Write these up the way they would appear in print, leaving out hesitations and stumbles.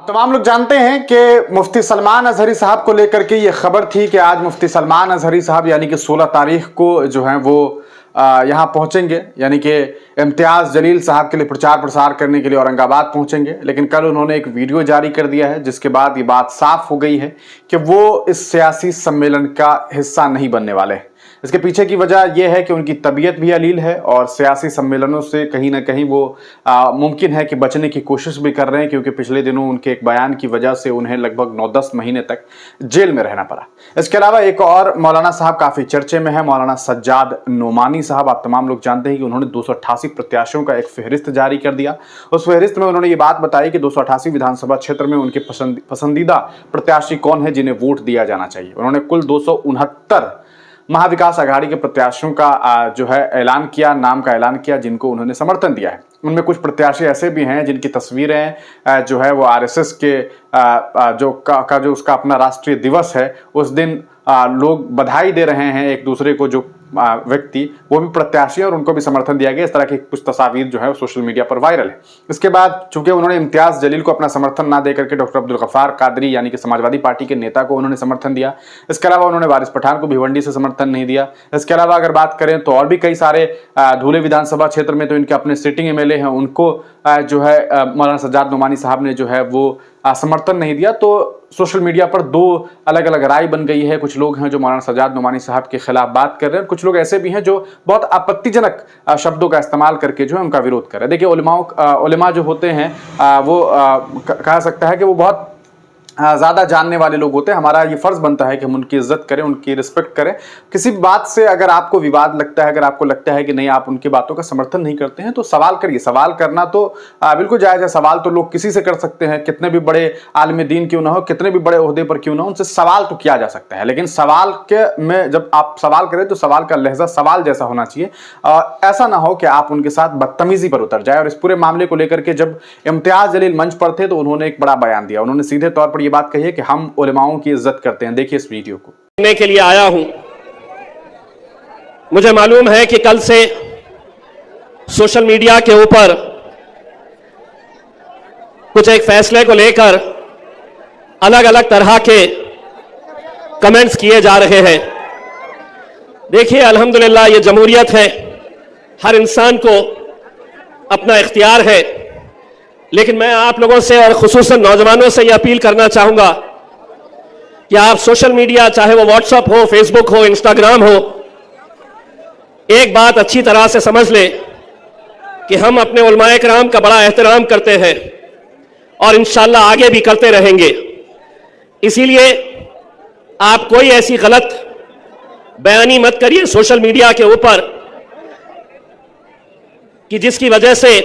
तमाम लोग जानते हैं कि मुफ्ती सलमान अजहरी साहब को लेकर के ये खबर थी कि आज मुफ्ती सलमान अजहरी साहब यानी कि 16 तारीख को जो है वो यहाँ पहुंचेंगे, यानी कि इम्तियाज़ जलील साहब के लिए प्रचार प्रसार करने के लिए औरंगाबाद पहुंचेंगे। लेकिन कल उन्होंने एक वीडियो जारी कर दिया है जिसके बाद ये बात साफ हो गई है कि वो इस सियासी सम्मेलन का हिस्सा नहीं बनने वाले हैं। इसके पीछे की वजह यह है कि उनकी तबीयत भी अलील है और सियासी सम्मेलनों से कहीं ना कहीं वो मुमकिन है कि बचने की कोशिश भी कर रहे हैं, क्योंकि पिछले दिनों उनके एक बयान की वजह से उन्हें लगभग 9-10 महीने तक जेल में रहना पड़ा। इसके अलावा एक और मौलाना साहब काफ़ी चर्चे में है, मौलाना सज्जाद नोमानी साहब। आप तमाम लोग जानते हैं कि उन्होंने 288 प्रत्याशियों का एक फहरिस्त जारी कर दिया। उस फहरिस्त में उन्होंने ये बात बताई कि 288 विधानसभा क्षेत्र में उनके पसंदीदा प्रत्याशी कौन है जिन्हें वोट दिया जाना चाहिए। उन्होंने कुल 269 महाविकास आघाड़ी के प्रत्याशियों का जो है ऐलान किया, नाम का ऐलान किया, जिनको उन्होंने समर्थन दिया है। उनमें कुछ प्रत्याशी ऐसे भी हैं जिनकी तस्वीरें जो है वो आरएसएस के जो उसका अपना राष्ट्रीय दिवस है उस दिन लोग बधाई दे रहे हैं एक दूसरे को, जो व्यक्ति वो भी प्रत्याशी और उनको भी समर्थन दिया गया। इस तरह की कुछ तस्वीर जो है वो सोशल मीडिया पर वायरल है। इसके बाद चूंकि उन्होंने इम्तियाज जलील को अपना समर्थन ना देकर के डॉक्टर अब्दुल गफ्फार कादरी यानी कि समाजवादी पार्टी के नेता को उन्होंने समर्थन दिया। इसके अलावा उन्होंने वारिस पठान को भिवंडी से समर्थन नहीं दिया। इसके अलावा अगर बात करें तो और भी कई सारे धूले विधानसभा क्षेत्र में तो इनके अपने सिटिंग एमएलए हैं, उनको जो है मौलाना सज्जाद नोमानी साहब ने जो है वो समर्थन नहीं दिया। तो सोशल मीडिया पर दो अलग अलग राय बन गई है। कुछ लोग हैं जो मौलाना सज्जाद नोमानी साहब के खिलाफ बात कर रहे हैं, कुछ लोग ऐसे भी हैं जो बहुत आपत्तिजनक शब्दों का इस्तेमाल करके जो है उनका विरोध कर रहे हैं। देखिए उलेमा जो होते हैं वो कहा सकता है कि वो बहुत ज़्यादा जानने वाले लोग होते हैं। हमारा ये फ़र्ज़ बनता है कि हम उनकी इज्जत करें, उनकी रिस्पेक्ट करें। किसी बात से अगर आपको विवाद लगता है, अगर आपको लगता है कि नहीं आप उनकी बातों का समर्थन नहीं करते हैं तो सवाल करिए। सवाल करना तो बिल्कुल जायज़ है। सवाल तो लोग किसी से कर सकते हैं, कितने भी बड़े आलिम दीन क्यों ना हो, कितने भी बड़े ओहदे पर क्यों ना हो, उनसे सवाल तो किया जा सकता है। लेकिन सवाल के में जब आप सवाल करें तो सवाल का लहजा सवाल जैसा होना चाहिए। ऐसा ना हो कि आप उनके साथ बदतमीज़ी पर उतर जाए। और इस पूरे मामले को लेकर के जब इम्तियाज़ जलील मंच पर थे तो उन्होंने एक बड़ा बयान दिया। उन्होंने सीधे तौर पर ये बात कही है कि हम उलेमाओं की इज्जत करते हैं। देखिए इस वीडियो को। के लिए आया हूं। मुझे मालूम है कि कल से सोशल मीडिया के ऊपर कुछ एक फैसले को लेकर अलग अलग तरह के कमेंट्स किए जा रहे हैं। देखिए अल्हम्दुलिल्लाह ये जमहूरियत है, हर इंसान को अपना इख्तियार है। लेकिन मैं आप लोगों से और खुसूसन नौजवानों से यह अपील करना चाहूंगा कि आप सोशल मीडिया, चाहे वो व्हाट्सएप हो, फेसबुक हो, इंस्टाग्राम हो, एक बात अच्छी तरह से समझ ले कि हम अपने उलमाए किराम का बड़ा एहतराम करते हैं और इंशाअल्लाह आगे भी करते रहेंगे। इसीलिए आप कोई ऐसी गलत बयानी मत करिए सोशल मीडिया के ऊपर कि जिसकी वजह से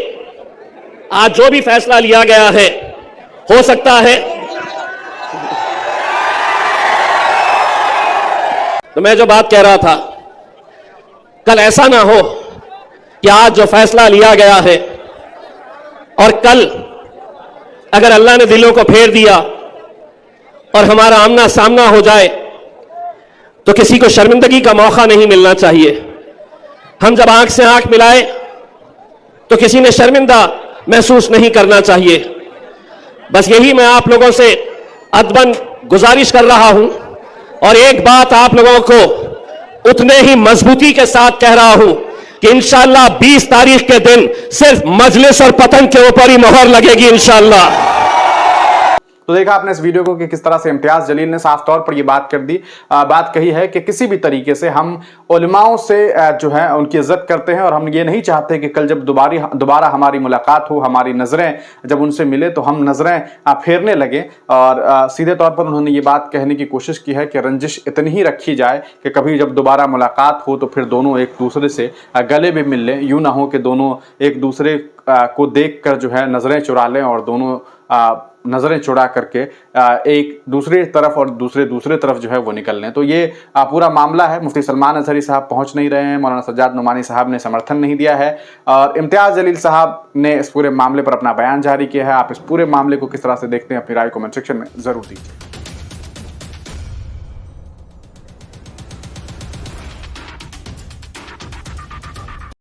आज जो भी फैसला लिया गया है हो सकता है। तो मैं जो बात कह रहा था, कल ऐसा ना हो कि आज जो फैसला लिया गया है और कल अगर अल्लाह ने दिलों को फेर दिया और हमारा आमना सामना हो जाए तो किसी को शर्मिंदगी का मौका नहीं मिलना चाहिए। हम जब आंख से आंख मिलाए तो किसी ने शर्मिंदा महसूस नहीं करना चाहिए। बस यही मैं आप लोगों से अदबन गुजारिश कर रहा हूं। और एक बात आप लोगों को उतने ही मजबूती के साथ कह रहा हूं कि इंशाअल्लाह 20 तारीख के दिन सिर्फ मजलिस और पतंग के ऊपर ही मोहर लगेगी इंशाअल्लाह। तो देखा आपने इस वीडियो को कि किस तरह से इम्तियाज जलील ने साफ तौर पर यह बात कर दी, बात कही है कि किसी भी तरीके से हम उलमाओं से जो है उनकी इज्जत करते हैं और हम ये नहीं चाहते कि कल जब दोबारा हमारी मुलाकात हो, हमारी नज़रें जब उनसे मिले तो हम नज़रें फेरने लगे। और सीधे तौर पर उन्होंने ये बात कहने की कोशिश की है कि रंजिश इतनी ही रखी जाए कि कभी जब दोबारा मुलाकात हो तो फिर दोनों एक दूसरे से गले भी मिल लें। यूँ ना हो कि दोनों एक दूसरे को देख कर जो है नज़रें चुरा लें और दोनों नज़रें चुरा करके एक दूसरे तरफ और दूसरे तरफ जो है वो निकल लें। तो ये पूरा मामला है। मुफ्ती सलमान अजहरी साहब पहुंच नहीं रहे हैं, मौलाना सज्जाद नोमानी साहब ने समर्थन नहीं दिया है और इम्तियाज़ जलील साहब ने इस पूरे मामले पर अपना बयान जारी किया है। आप इस पूरे मामले को किस तरह से देखते हैं, अपनी राय कमेंट सेक्शन में ज़रूर दीजिए।